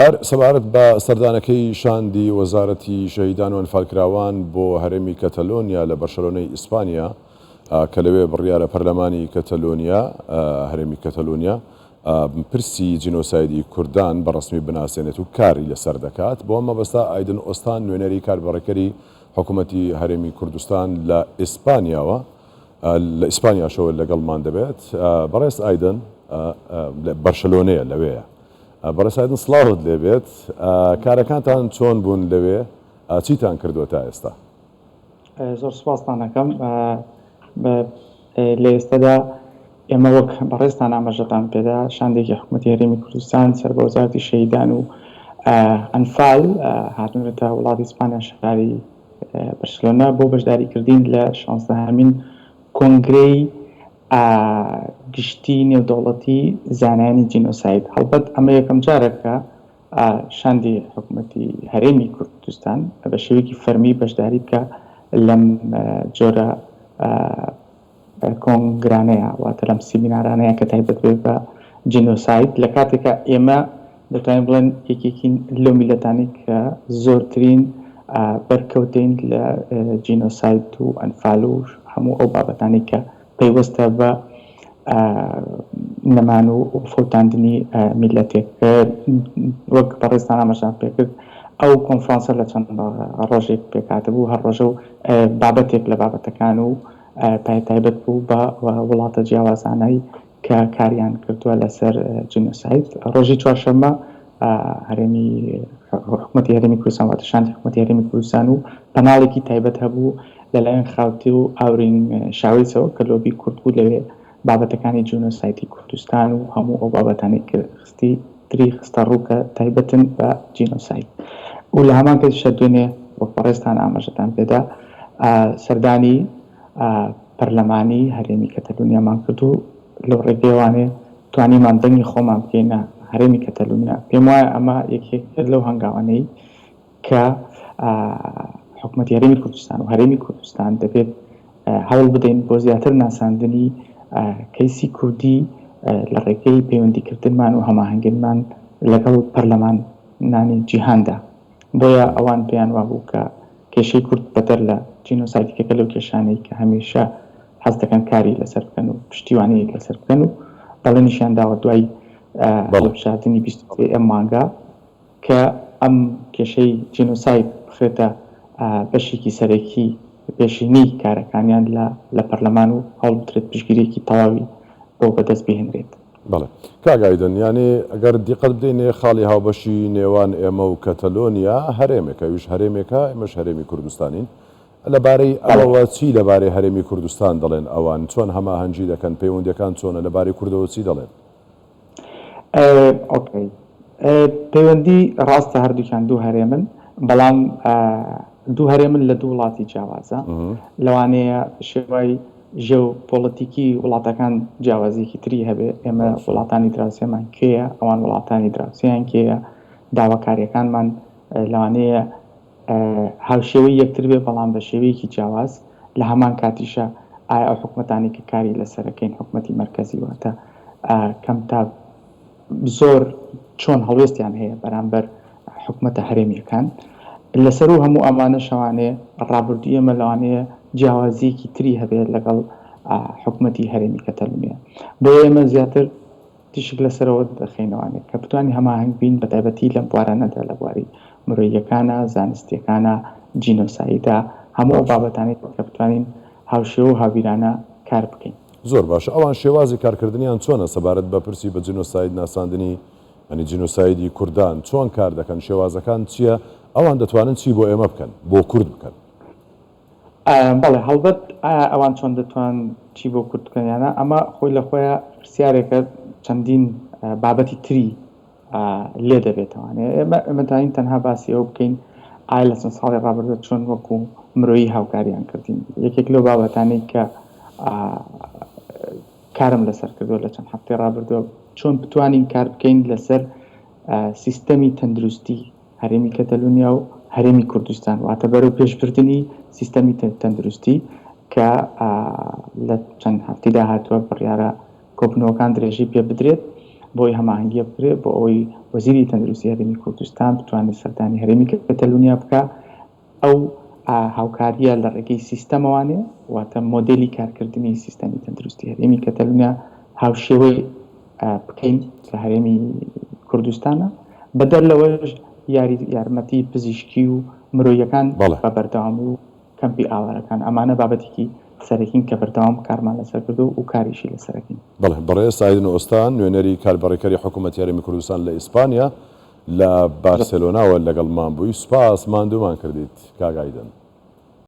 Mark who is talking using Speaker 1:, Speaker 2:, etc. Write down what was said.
Speaker 1: هەر سەبارەت بە سەردانەکەی شاندی وەزارەتی شەهیدان و ئەنفالکراوان بۆ هەرێمی کەتەلۆنیا لە بەرشەلۆنەی ئیسپانیا کە لەوێ بڕیارە پەرلەمانی کەتەلۆنیا هەرێمی کەتەلۆنیا پرسی جینۆسایدی کوردان بەڕسمی بناسێنێت و کاری لەسەر دەکات. بۆ ئەمە بەستا ئایدن ئۆستان نوێنەری کاربڕەکەری حکوومەتی هەرێمی کوردستان لە ئیسپانیاوە لە ئیسپانیاشەوە لەگەڵمان دەبێت. بەڕێز ئایدن لە بەرشەلۆنەیە لەوەیە. بەڕێز ئایدن سڵاوت لێبێت. کارەکانتان چۆن بوون لەوێ؟ چیتان کردووە تا ئێستا؟
Speaker 2: زۆر سوپاستان دەکەم. لە ئێستادا ئێمە وەک بەڕێزتان ئاماژەتان پێدا شاندێکی حکوومەتی هەرێمی کوردستان سەر بە وەزارەتی شەهیدان و ئەنفال هاتوونەتە وڵاتی ئیسپانیا شاری بەرشلۆنە بۆ بەشداریکردین لە 16هەمین کۆنگرەی گشتی نێودەوڵەتی زانایانی جینۆساید. هەڵبەت ئەمە یەکەم جارێکە شاندی حکوومەتی هەرێمی کوردستان بە شێوەیەکی فەرمی بەشداری بکە لەم جۆرە کۆنگرانەیە واتە لەم سیمینارانەیە کە تایبەت بێت بە جینۆساید لە کاتێکە ئێمە دەتوانین بڵێن یەکێکین لەو میلەتانی کە زۆرترین بەرکەوتین لە جینۆساید و ئەنفال و هەموو ئەو بابەتانی کە پەیوەستە بە نەمان و فەوتاندنی میلەتێک. وەک بەڕێزتان ئاماژەم پێکرد ئەو کۆنفرانسە لە چەند ڕۆژێک پێکاتە بوو، هەر ڕۆژە و بابەتێک لە بابەتەکان و تایبەت بوو بە وڵاتە جیاوازانەی کە کاریان کردووە لەسەر جینۆساید. ڕۆژی چوارشەممە هەرێمی حکوومەتی هەرێمی کوردستان واتە شاندی حکوومەتی هەرێمی کوردستان و پەناڵێکی تایبەت هەبوو لەلایەن خاوتی و ئاورین شاوێسەوە کە لۆبی کورد بوو لەوێ بابەتەکانی جینۆسایدی کوردستان و هەموو ئەو بابەتانی کردستی تری خستە ڕووکە تایبەتن بە جینۆساید. و لە هەمان کەسیشە دوێنێ وەک بەڕێزتان ئاماژەتان پێدا سەردانی پەرلەمانی هەرێمی کەتەلۆنیامان کرد و لەو ڕێگەیەوانێ توانیمان دەنگی خۆمان بکەینە هەرێمی کەتەلۆنیا. پێم وایە ئەمە یەکێک لەو هەنگاوانەی کە حکوومەتی هەرێمی کوردستان و هەرێمی کوردستان دەبێت هەوڵ بدەین بۆ زیاتر ناساندنی کەیسی کوردی لە ڕێگەی پەیوەندیکردنمان و هەماهەنگیمان لەگەڵ پەرلەمانانی جیهاندا. بۆیە ئەوان پێیان وابوو کە کێشەی کورد بەدەر لە جینۆسایدەکە لەو کێشانەی کە هەمیشە حەز دەکەن کاری لەسەر بکەن و پشتیوانەیەک لەسەر بکەن و بەڵێنیشیان داوە دوای هەڵبژاردننی 23 مانگا کە ئەم کێشەی جینۆساید بخرێتە بەشێکی سەرەکی پێشینی کارەکانیان لە پەرلەمان و هەڵبدرێت پشتگیریەکی تەواوی بۆ بەدەست بهێنرێت.
Speaker 1: بەڵێ کاگایدن، یعنی ئەگەر دیقەت بدەینێ خاڵی هاوبەشی نێوان ئێمە و کەتەلۆنیا هەرێمێکە، ویش هەرێمێکە، ئێمەش هەرێمی کوردستانین. لەبارەی ئەوە چی لەبارەی هەرێمی کوردستان دەڵێن؟ ئەوان چۆن هەماهەنگی دەکەن؟ پەیوەندیەکان چۆنە؟ لەبارەی کوردەوە چی دەڵێن؟
Speaker 2: ئۆکەی، پەیوەندی ڕاستە هەردووکیان دوو هەرێمن، بەڵام دوو هەرێمن لە دوو وڵاتی جیاوازە. لەوانەیە شێوای ژێوپۆڵیتیکی وڵاتەکان جیاوازیەکی تری هەبێ. ئێمە وڵاتانی دراوسێمان کێیە، ئەوان وڵاتانی دراوسیان کێیە، داواکاریەکانمان لەوانەیە هاوشێوەی یەکتر بێ بەڵام بە شێوەیەکی جیاواز. لە هەمان کاتیشە ئایا ئەو حکوومەتانی کە کاری لەسەرەکەین حکوومەتی مەرکەزی واتە کەم تا زۆر چۆن هەڵوێستیان هەیە بەرامبەر حکوومەتە هەرێمیەکان. لەسەر و هەموو ئەمانە شەوانەیە ڕابردووی ئێمە لەوانەیە جیاوازیەکی تری هەبێت لەگەڵ حکوومەتی هەرێمی کەتەلۆنیا. بۆ ئێمە زیاتر تیشک لەسەرەوە دەخینەوانێت کە بتوانین هەماهەنگ بین بە تایبەتی لەم بوارانەدا لە بواری مرۆییەکانە، زانستیەکانە، جینۆسایدە، هەموو ئەو بابەتانێت کە بتوانین هاوشێوە و هاویرانە کار بکەین.
Speaker 1: زۆر باشە. ئەوان شێوازی کارکردنیان چۆنە سەبارەت بە پرسی بە جینۆساید ناساندنی ئەنی جینۆسایدی کوردان چۆن کار دەکەن؟ شێوازەکان چییە؟ ئەوان دەتوانن چی بۆ ئێمە بکەن، بۆ کورد بکەن؟
Speaker 2: بەڵێ هەڵبەت ئەوان چۆن دەتوان چی بۆ کورد بکەنیانە ئەمە خۆی لە خۆیە پرسیارێکە چەندین بابەتی تری لێ دەبێتەوانێ. ئێمە داین تەنها باسی ئەو بکەین ئایا لە چەند ساڵی ڕابردووە چۆن وەکو مرۆیی هاوکاریان کردین. یەکێک لەو بابەتانەی کە کارم لەسەر کردووە لە چەند هەفتەی ڕابردووە چۆن بتوانین کار بکەین لەسەر سیستەمی تەندروستی هەرێمی کەتەلۆنیا و هەرێمی کوردستان، واتە بەرەو پێشبردننی سیستەمی تەندروستی کە لە چەند هەفتەی داهاتووە بڕیارە کۆبنەوەکان درێژی پێ بدرێت بۆی هەماهەنگی بکرێت بۆ ئەوەی وەزیری تەندروستی هەرێمی کوردستان بتوانێت سەردانی هەرێمی کەتەلونیا بکە ئەو هاوکاریە لە ڕێگەی سیستەمەوانێ واتە مۆدلی کارکردنی سیستەمی تەندروستی هەرێمی کەتەلونیا هاوشێوەی بکەین کە هەرێمی کوردستانە بەدەر لەوەش یارمەتی پزیشکی و مرۆیەکان بە بەردەوام و کەمپی ئاوارەکان ئەمانە بابەتێکی سەرەکین کە بەردەوام کارمان لەسەر کردو و کاریشی لەسەرەکەین.
Speaker 1: بەڵێ بەڕێز سعید ئۆستان نوێنەری کاربڕێکەری حکوومەتی هەرێمی کوردستان لە ئیسپانیا لە بارسلۆناوە لەگەڵمان بووی. سوپاس ماندوومان کردیت کاگایدن.